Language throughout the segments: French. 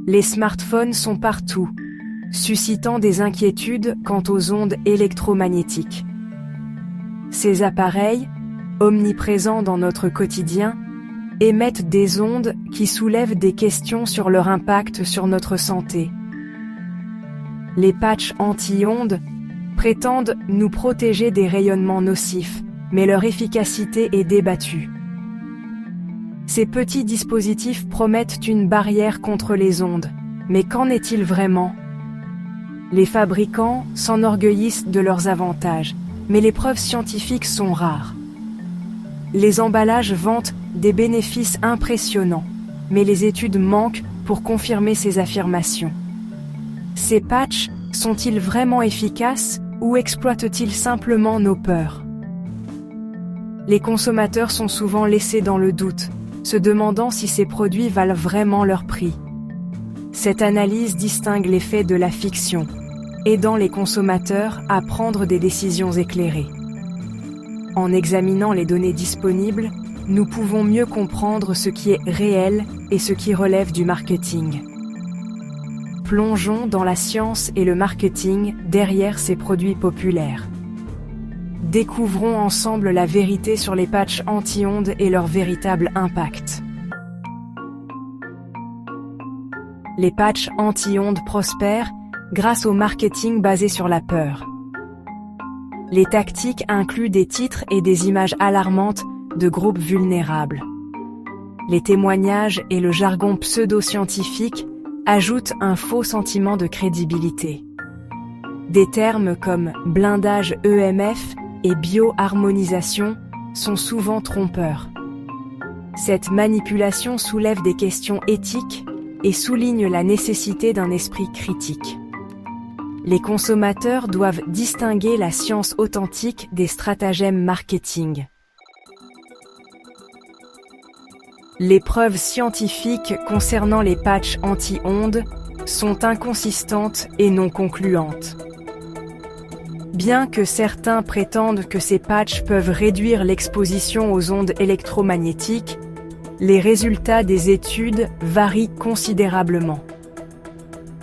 Les smartphones sont partout, suscitant des inquiétudes quant aux ondes électromagnétiques. Ces appareils, omniprésents dans notre quotidien, émettent des ondes qui soulèvent des questions sur leur impact sur notre santé. Les patchs anti-ondes prétendent nous protéger des rayonnements nocifs, mais leur efficacité est débattue. Ces petits dispositifs promettent une barrière contre les ondes, mais qu'en est-il vraiment? Les fabricants s'enorgueillissent de leurs avantages, mais les preuves scientifiques sont rares. Les emballages vantent des bénéfices impressionnants, mais les études manquent pour confirmer ces affirmations. Ces patchs sont-ils vraiment efficaces ou exploitent-ils simplement nos peurs? Les consommateurs sont souvent laissés dans le doute, se demandant si ces produits valent vraiment leur prix. Cette analyse distingue les faits de la fiction, aidant les consommateurs à prendre des décisions éclairées. En examinant les données disponibles, nous pouvons mieux comprendre ce qui est réel et ce qui relève du marketing. Plongeons dans la science et le marketing derrière ces produits populaires. Découvrons ensemble la vérité sur les patchs anti-ondes et leur véritable impact. Les patchs anti-ondes prospèrent grâce au marketing basé sur la peur. Les tactiques incluent des titres et des images alarmantes de groupes vulnérables. Les témoignages et le jargon pseudo-scientifique ajoutent un faux sentiment de crédibilité. Des termes comme blindage EMF et bioharmonisation sont souvent trompeurs. Cette manipulation soulève des questions éthiques et souligne la nécessité d'un esprit critique. Les consommateurs doivent distinguer la science authentique des stratagèmes marketing. Les preuves scientifiques concernant les patchs anti-ondes sont inconsistantes et non concluantes. Bien que certains prétendent que ces patchs peuvent réduire l'exposition aux ondes électromagnétiques, les résultats des études varient considérablement.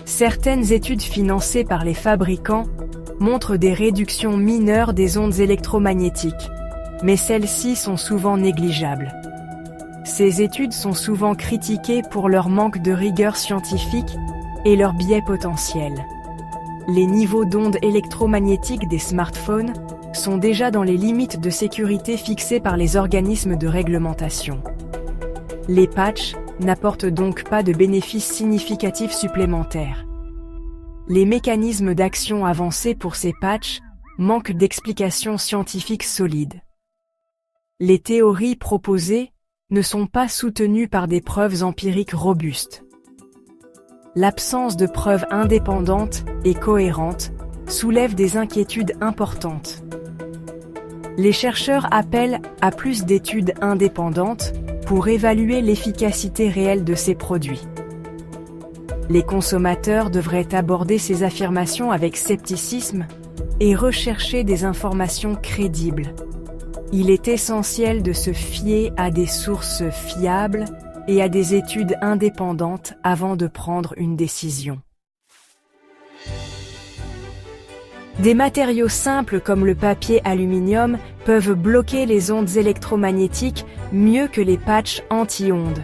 Certaines études financées par les fabricants montrent des réductions mineures des ondes électromagnétiques, mais celles-ci sont souvent négligeables. Ces études sont souvent critiquées pour leur manque de rigueur scientifique et leurs biais potentiels. Les niveaux d'ondes électromagnétiques des smartphones sont déjà dans les limites de sécurité fixées par les organismes de réglementation. Les patchs n'apportent donc pas de bénéfices significatifs supplémentaires. Les mécanismes d'action avancés pour ces patchs manquent d'explications scientifiques solides. Les théories proposées ne sont pas soutenues par des preuves empiriques robustes. L'absence de preuves indépendantes et cohérentes soulève des inquiétudes importantes. Les chercheurs appellent à plus d'études indépendantes pour évaluer l'efficacité réelle de ces produits. Les consommateurs devraient aborder ces affirmations avec scepticisme et rechercher des informations crédibles. Il est essentiel de se fier à des sources fiables et à des études indépendantes avant de prendre une décision. Des matériaux simples comme le papier aluminium peuvent bloquer les ondes électromagnétiques mieux que les patchs anti-ondes.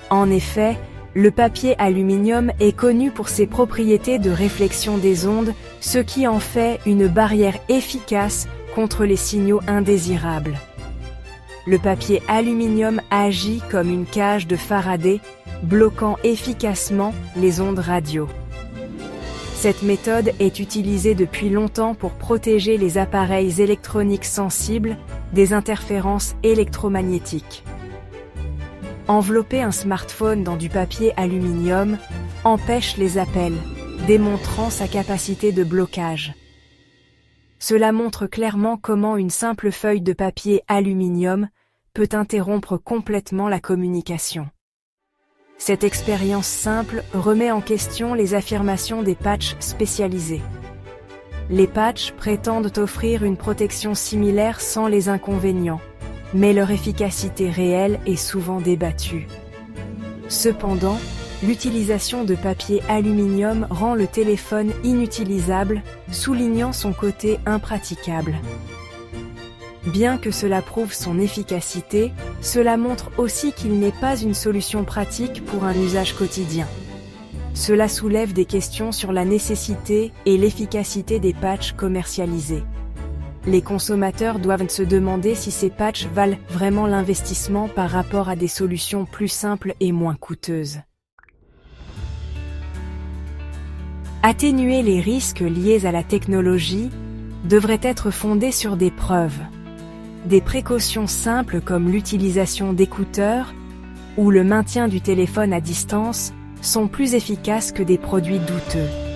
En effet, le papier aluminium est connu pour ses propriétés de réflexion des ondes, ce qui en fait une barrière efficace contre les signaux indésirables. Le papier aluminium agit comme une cage de Faraday, bloquant efficacement les ondes radio. Cette méthode est utilisée depuis longtemps pour protéger les appareils électroniques sensibles des interférences électromagnétiques. Envelopper un smartphone dans du papier aluminium empêche les appels, démontrant sa capacité de blocage. Cela montre clairement comment une simple feuille de papier aluminium peut interrompre complètement la communication. Cette expérience simple remet en question les affirmations des patchs spécialisés. Les patchs prétendent offrir une protection similaire sans les inconvénients, mais leur efficacité réelle est souvent débattue. Cependant, l'utilisation de papier aluminium rend le téléphone inutilisable, soulignant son côté impraticable. Bien que cela prouve son efficacité, cela montre aussi qu'il n'est pas une solution pratique pour un usage quotidien. Cela soulève des questions sur la nécessité et l'efficacité des patchs commercialisés. Les consommateurs doivent se demander si ces patchs valent vraiment l'investissement par rapport à des solutions plus simples et moins coûteuses. Atténuer les risques liés à la technologie devrait être fondé sur des preuves. Des précautions simples comme l'utilisation d'écouteurs ou le maintien du téléphone à distance sont plus efficaces que des produits douteux.